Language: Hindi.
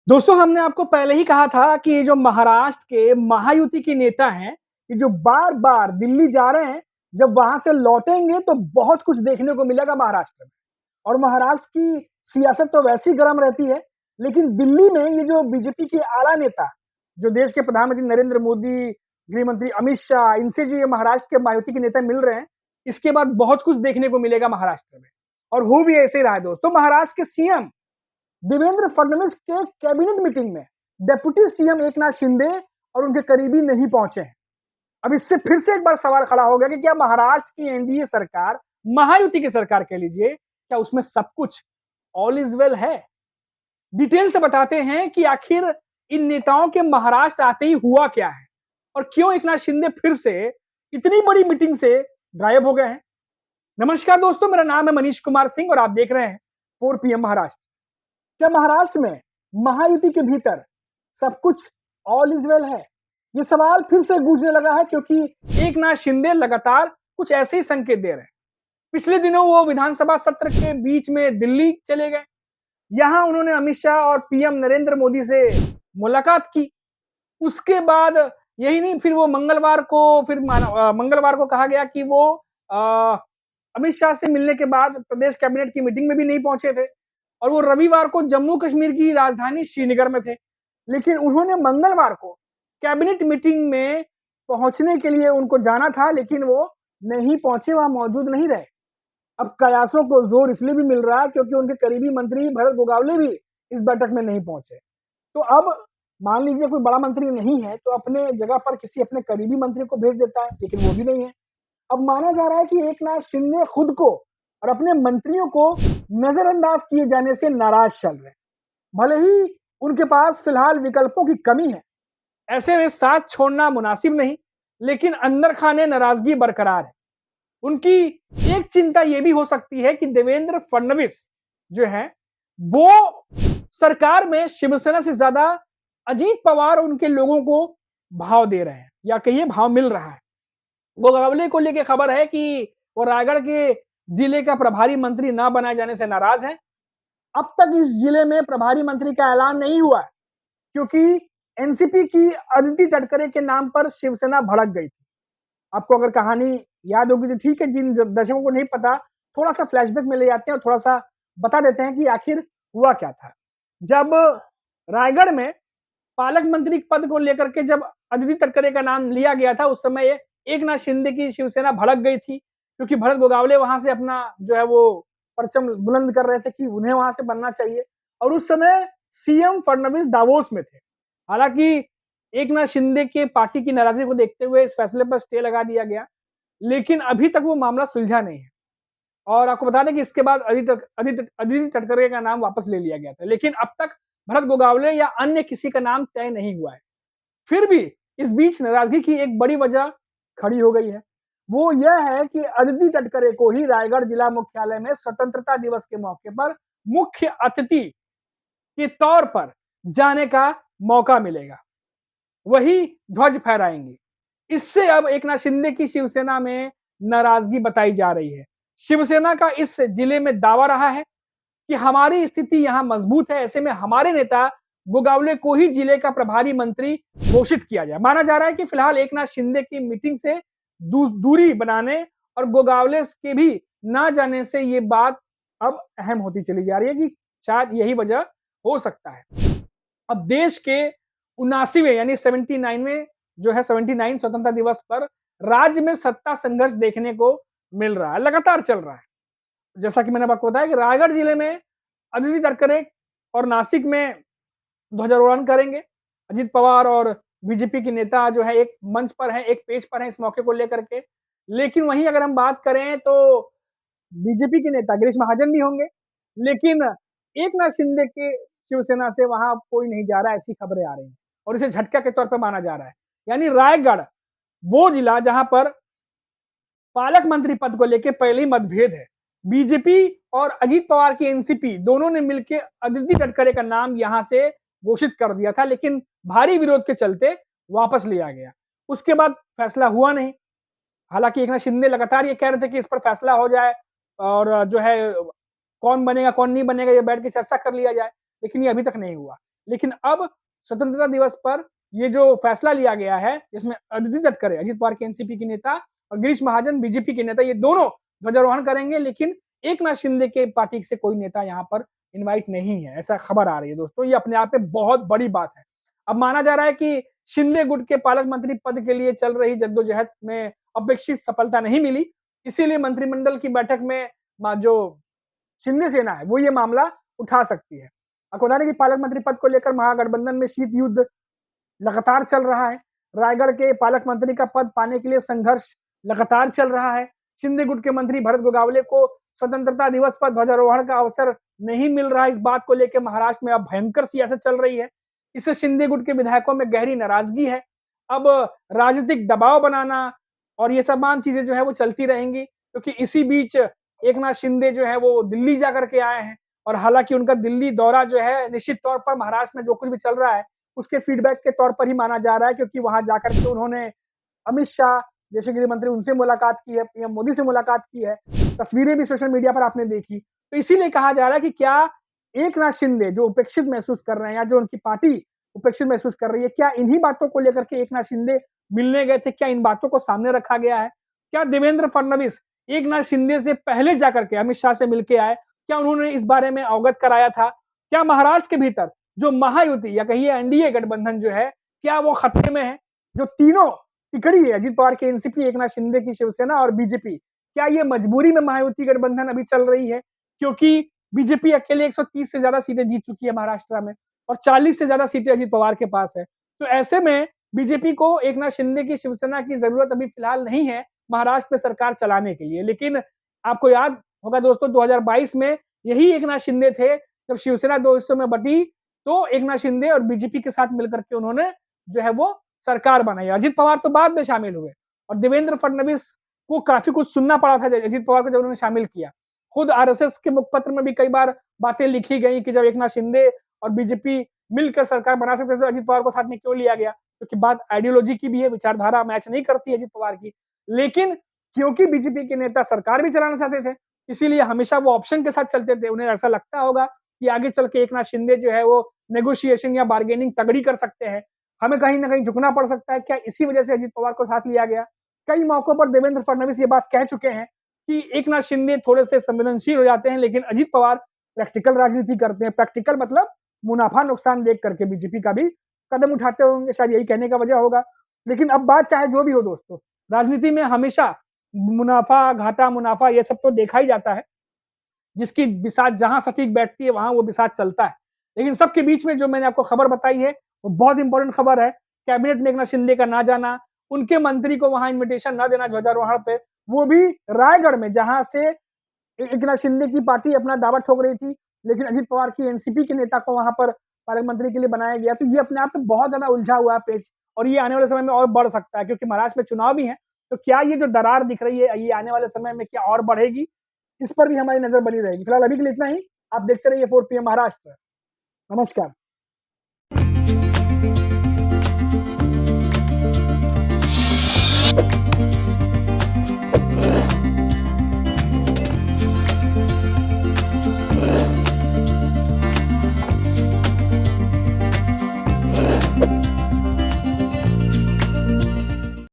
दोस्तों, हमने आपको पहले ही कहा था कि ये जो महाराष्ट्र के महायुति के नेता हैं, ये जो बार-बार दिल्ली जा रहे हैं, जब वहाँ से लौटेंगे तो बहुत कुछ देखने को मिलेगा महाराष्ट्र में। और महाराष्ट्र की सियासत तो वैसे ही गरम रहती है, लेकिन दिल्ली में ये जो बीजेपी के आला नेता, जो देश के प्रधानमंत्री नरेंद्र मोदी, गृह मंत्री अमित शाह, इनसे जो ये महाराष्ट्र के महायुति के नेता मिल रहे हैं, इसके बाद बहुत कुछ देखने को मिलेगा महाराष्ट्र में। और हो भी ऐसे ही रहा है दोस्तों। महाराष्ट्र के सीएम देवेंद्र फडणवीस के कैबिनेट मीटिंग में डिप्टी सीएम एकनाथ शिंदे और उनके करीबी नहीं पहुंचे हैं। अब इससे फिर से एक बार सवाल खड़ा हो गया कि क्या महाराष्ट्र की एनडीए सरकार, महायुति की सरकार कह लीजिए, क्या उसमें सब कुछ ऑल इज वेल है? डिटेल से बताते हैं कि आखिर इन नेताओं के महाराष्ट्र आते ही हुआ क्या है और क्यों एकनाथ शिंदे फिर से इतनी बड़ी मीटिंग से गायब हो गए हैं। नमस्कार दोस्तों, मेरा नाम है मनीष कुमार सिंह और आप देख रहे हैं 4 पीएम महाराष्ट्र। क्या महाराष्ट्र में महायुति के भीतर सब कुछ ऑल इज वेल है? ये सवाल फिर से गूंजने लगा है क्योंकि एकनाथ शिंदे लगातार कुछ ऐसे ही संकेत दे रहे हैं। पिछले दिनों वो विधानसभा सत्र के बीच में दिल्ली चले गए। यहां उन्होंने अमित शाह और पीएम नरेंद्र मोदी से मुलाकात की। उसके बाद यही नहीं, फिर वो मंगलवार को कहा गया कि वो अ, अमित शाह से मिलने के बाद प्रदेश कैबिनेट की मीटिंग में भी नहीं पहुंचे थे और वो रविवार को जम्मू कश्मीर की राजधानी श्रीनगर में थे। लेकिन उन्होंने मंगलवार को कैबिनेट मीटिंग में पहुंचने के लिए उनको जाना था, लेकिन वो नहीं पहुंचे, वहां मौजूद नहीं रहे। अब कयासों को जोर इसलिए भी मिल रहा है क्योंकि उनके करीबी मंत्री भरत गोगावले भी इस बैठक में नहीं पहुंचे। तो अब मान लीजिए कोई बड़ा मंत्री नहीं है तो अपने जगह पर किसी अपने करीबी मंत्री को भेज देता है, लेकिन वो भी नहीं है। अब माना जा रहा है कि एकनाथ शिंदे खुद को और अपने मंत्रियों को नजरअंदाज किए जाने से नाराज चल रहे हैं। भले ही उनके पास फिलहाल विकल्पों की कमी है, ऐसे में साथ छोड़ना मुनासिब नहीं, लेकिन अंदर खाने नाराजगी बरकरार है। उनकी एक चिंता यह भी हो सकती है कि देवेंद्र फडणवीस जो है वो सरकार में शिवसेना से ज्यादा अजीत पवार और उनके लोगों को भाव दे रहे हैं या कहिए भाव मिल रहा है। गोगावले को लेकर खबर है कि वो रायगढ़ के जिले का प्रभारी मंत्री न बनाए जाने से नाराज हैं। अब तक इस जिले में प्रभारी मंत्री का ऐलान नहीं हुआ है क्योंकि एनसीपी की अदिति तटकरे के नाम पर शिवसेना भड़क गई थी। आपको अगर कहानी याद होगी तो ठीक है, जिन दर्शकों को नहीं पता थोड़ा सा फ्लैशबैक में ले जाते हैं और थोड़ा सा बता देते हैं कि आखिर हुआ क्या था। जब रायगढ़ में पालक मंत्री पद को लेकर के जब अदिति तटकरे का नाम लिया गया था, उस समय एकनाथ शिंदे की शिवसेना भड़क गई थी क्योंकि भरत गोगावले वहां से अपना जो है वो परचम बुलंद कर रहे थे कि उन्हें वहां से बनना चाहिए। और उस समय सीएम फडणवीस दावोस में थे। हालांकि एकनाथ शिंदे के पार्टी की नाराजगी को देखते हुए इस फैसले पर स्टे लगा दिया गया, लेकिन अभी तक वो मामला सुलझा नहीं है। और आपको बता दें कि इसके बाद अदिति तटकरे का नाम वापस ले लिया गया था, लेकिन अब तक भरत गोगावले या अन्य किसी का नाम तय नहीं हुआ है। फिर भी इस बीच नाराजगी की एक बड़ी वजह खड़ी हो गई है। वो यह है कि अदिति तटकरे को ही रायगढ़ जिला मुख्यालय में स्वतंत्रता दिवस के मौके पर मुख्य अतिथि के तौर पर जाने का मौका मिलेगा। वही ध्वज फहराएंगे। इससे अब एकनाथ शिंदे की शिवसेना में नाराजगी बताई जा रही है। शिवसेना का इस जिले में दावा रहा है कि हमारी स्थिति यहां मजबूत है, ऐसे में हमारे नेता गोगावले को ही जिले का प्रभारी मंत्री घोषित किया जाए। माना जा रहा है कि फिलहाल एकनाथ शिंदे की मीटिंग से दूरी बनाने और गोगावले के भी ना जाने से ये बात अब अहम होती चली जा रही है कि शायद यही वजह हो सकता है। अब देश के 79वें यानी 79वें जो है 79 स्वतंत्रता दिवस पर राज्य में सत्ता संघर्ष देखने को मिल रहा है, लगातार चल रहा है। जैसा कि मैंने आपको बताया कि रायगढ़ जिले में अदिति तटकरे और नासिक में ध्वजारोहण करेंगे। अजित पवार और बीजेपी के नेता जो है एक मंच पर हैं, एक पेज पर हैं इस मौके को लेकर के। लेकिन वहीं अगर हम बात करें तो बीजेपी के नेता गिरीश महाजन भी होंगे, लेकिन एकनाथ शिंदे के शिवसेना से वहां कोई नहीं जा रहा, ऐसी खबरें आ रही हैं और इसे झटका के तौर पर माना जा रहा है। यानी रायगढ़ वो जिला जहां पर पालक मंत्री पद को लेकर पहले ही मतभेद है। बीजेपी और अजीत पवार की एनसीपी दोनों ने मिलकर अदिति तटकरे का नाम यहां से घोषित कर दिया था, लेकिन भारी विरोध के चलते वापस लिया गया। उसके बाद फैसला हुआ नहीं। हालांकि एकनाथ शिंदे लगातार ये कह रहे थे कि इस पर फैसला हो जाए और जो है कौन बनेगा कौन नहीं बनेगा ये बैठ के चर्चा कर लिया जाए, लेकिन ये अभी तक नहीं हुआ। लेकिन अब स्वतंत्रता दिवस पर ये जो फैसला लिया गया है, इसमें अदिति तटकरे, अजित पवार के एनसीपी के नेता और गिरीश महाजन बीजेपी के नेता, ये दोनों ध्वजारोहण करेंगे, लेकिन एकनाथ शिंदे के पार्टी से कोई नेता यहाँ पर इनवाइट नहीं है, ऐसा खबर आ रही है दोस्तों। ये अपने आप में बहुत बड़ी बात है। अब माना जा रहा है कि शिंदे गुट के पालक मंत्री पद के लिए चल रही जद्दोजहद में अपेक्षित सफलता नहीं मिली, इसीलिए मंत्रिमंडल की बैठक में जो शिंदे सेना है वो ये मामला उठा सकती है। आपको बता दें कि पालक मंत्री पद को लेकर महागठबंधन में शीत युद्ध लगातार चल रहा है। रायगढ़ के पालक मंत्री का पद पाने के लिए संघर्ष लगातार चल रहा है। शिंदे गुट के मंत्री भरत गोगावले को स्वतंत्रता दिवस पर ध्वजारोहण का अवसर नहीं मिल रहा है। इस बात को लेकर महाराष्ट्र में अब भयंकर सियासत चल रही है। इससे शिंदे गुट के विधायकों में गहरी नाराजगी है। अब राजनीतिक दबाव बनाना और ये तमाम चीजें जो है वो चलती रहेंगी, क्योंकि इसी बीच एकनाथ शिंदे जो है वो दिल्ली जाकर के आए हैं, और हालांकि उनका दिल्ली दौरा जो है निश्चित तौर पर महाराष्ट्र में जो कुछ भी चल रहा है उसके फीडबैक के तौर पर ही माना जा रहा है, क्योंकि वहां जाकर के उन्होंने अमित शाह जैसे गृह मंत्री उनसे मुलाकात की है, पीएम मोदी से मुलाकात की है, तस्वीरें भी सोशल मीडिया पर आपने देखी। तो इसीलिए कहा जा रहा है कि क्या एकनाथ शिंदे जो उपेक्षित महसूस कर रहे हैं या जो उनकी पार्टी उपेक्षित महसूस कर रही है, क्या इन्हीं बातों को लेकर के एकनाथ शिंदे मिलने गए थे? क्या इन बातों को सामने रखा गया है? क्या देवेंद्र फडणवीस एकनाथ शिंदे से पहले जाकर के अमित शाह से मिलके आए? क्या उन्होंने इस बारे में अवगत कराया था? क्या महाराष्ट्र के भीतर जो महायुति या कहिए एनडीए गठबंधन जो है, क्या वो खतरे में है? जो तीनों तिकड़ी है, अजित पवार की एनसीपी, एकनाथ शिंदे की शिवसेना और बीजेपी, क्या ये मजबूरी में महायुति गठबंधन अभी चल रही है? क्योंकि बीजेपी अकेले 130 से ज्यादा सीटें जीत चुकी है महाराष्ट्र में और 40 से ज्यादा सीटें अजित पवार के पास है। तो ऐसे में बीजेपी को एकनाथ शिंदे की शिवसेना की जरूरत अभी फिलहाल नहीं है महाराष्ट्र में सरकार चलाने के लिए। लेकिन आपको याद होगा दोस्तों, 2022 में यही एकनाथ शिंदे थे, जब शिवसेना दो हिस्सों में बटी तो एकनाथ शिंदे और बीजेपी के साथ मिलकर के उन्होंने जो है वो सरकार बनाई। अजित पवार तो बाद में शामिल हुए और देवेंद्र फडणवीस को काफी कुछ सुनना पड़ा था अजित पवार को जब उन्होंने शामिल किया। खुद आरएसएस के मुखपत्र में भी कई बार बातें लिखी गई कि जब एकनाथ शिंदे और बीजेपी मिलकर सरकार बना सकते थे तो अजित पवार को साथ में क्यों लिया गया, क्योंकि बात आइडियोलॉजी की भी है, विचारधारा मैच नहीं करती अजित पवार की। लेकिन क्योंकि बीजेपी के नेता सरकार भी चलाना चाहते थे, इसीलिए हमेशा वो ऑप्शन के साथ चलते थे। उन्हें ऐसा लगता होगा कि आगे चल के एकनाथ शिंदे जो है वो नेगोशिएशन या बार्गेनिंग तगड़ी कर सकते हैं, हमें कहीं ना कहीं झुकना पड़ सकता है। क्या इसी वजह से अजित पवार को साथ लिया गया? कई मौकों पर देवेंद्र फडणवीस ये बात कह चुके हैं कि एकनाथ शिंदे थोड़े से संवेदनशील हो जाते हैं, लेकिन अजित पवार प्रैक्टिकल राजनीति करते हैं। प्रैक्टिकल मतलब मुनाफा नुकसान देख करके बीजेपी का भी कदम उठाते होंगे, शायद यही कहने का वजह होगा। लेकिन अब बात चाहे जो भी हो दोस्तों, राजनीति में हमेशा मुनाफा घाटा मुनाफा ये सब तो देखा ही जाता है। जिसकी बिसात जहां सटीक बैठती है वहां वो बिसात चलता है। लेकिन सबके बीच में जो मैंने आपको खबर बताई है वो बहुत इंपॉर्टेंट खबर है। कैबिनेट में एकनाथ शिंदे का ना जाना, उनके मंत्री को वहां इन्विटेशन ना देना ध्वजारोहण पे, वो भी रायगढ़ में जहां से एकनाथ शिंदे की पार्टी अपना दावा ठोक रही थी, लेकिन अजित पवार की एनसीपी के नेता को वहां पर पालक मंत्री के लिए बनाया गया। तो ये अपने आप में बहुत ज्यादा उलझा हुआ है पेच, और ये आने वाले समय में और बढ़ सकता है, क्योंकि महाराष्ट्र में चुनाव भी है। तो क्या ये जो दरार दिख रही है ये आने वाले समय में क्या और बढ़ेगी, इस पर भी हमारी नजर बनी रहेगी। फिलहाल अभी के लिए इतना ही। आप देखते रहिए 4 PM महाराष्ट्र। नमस्कार।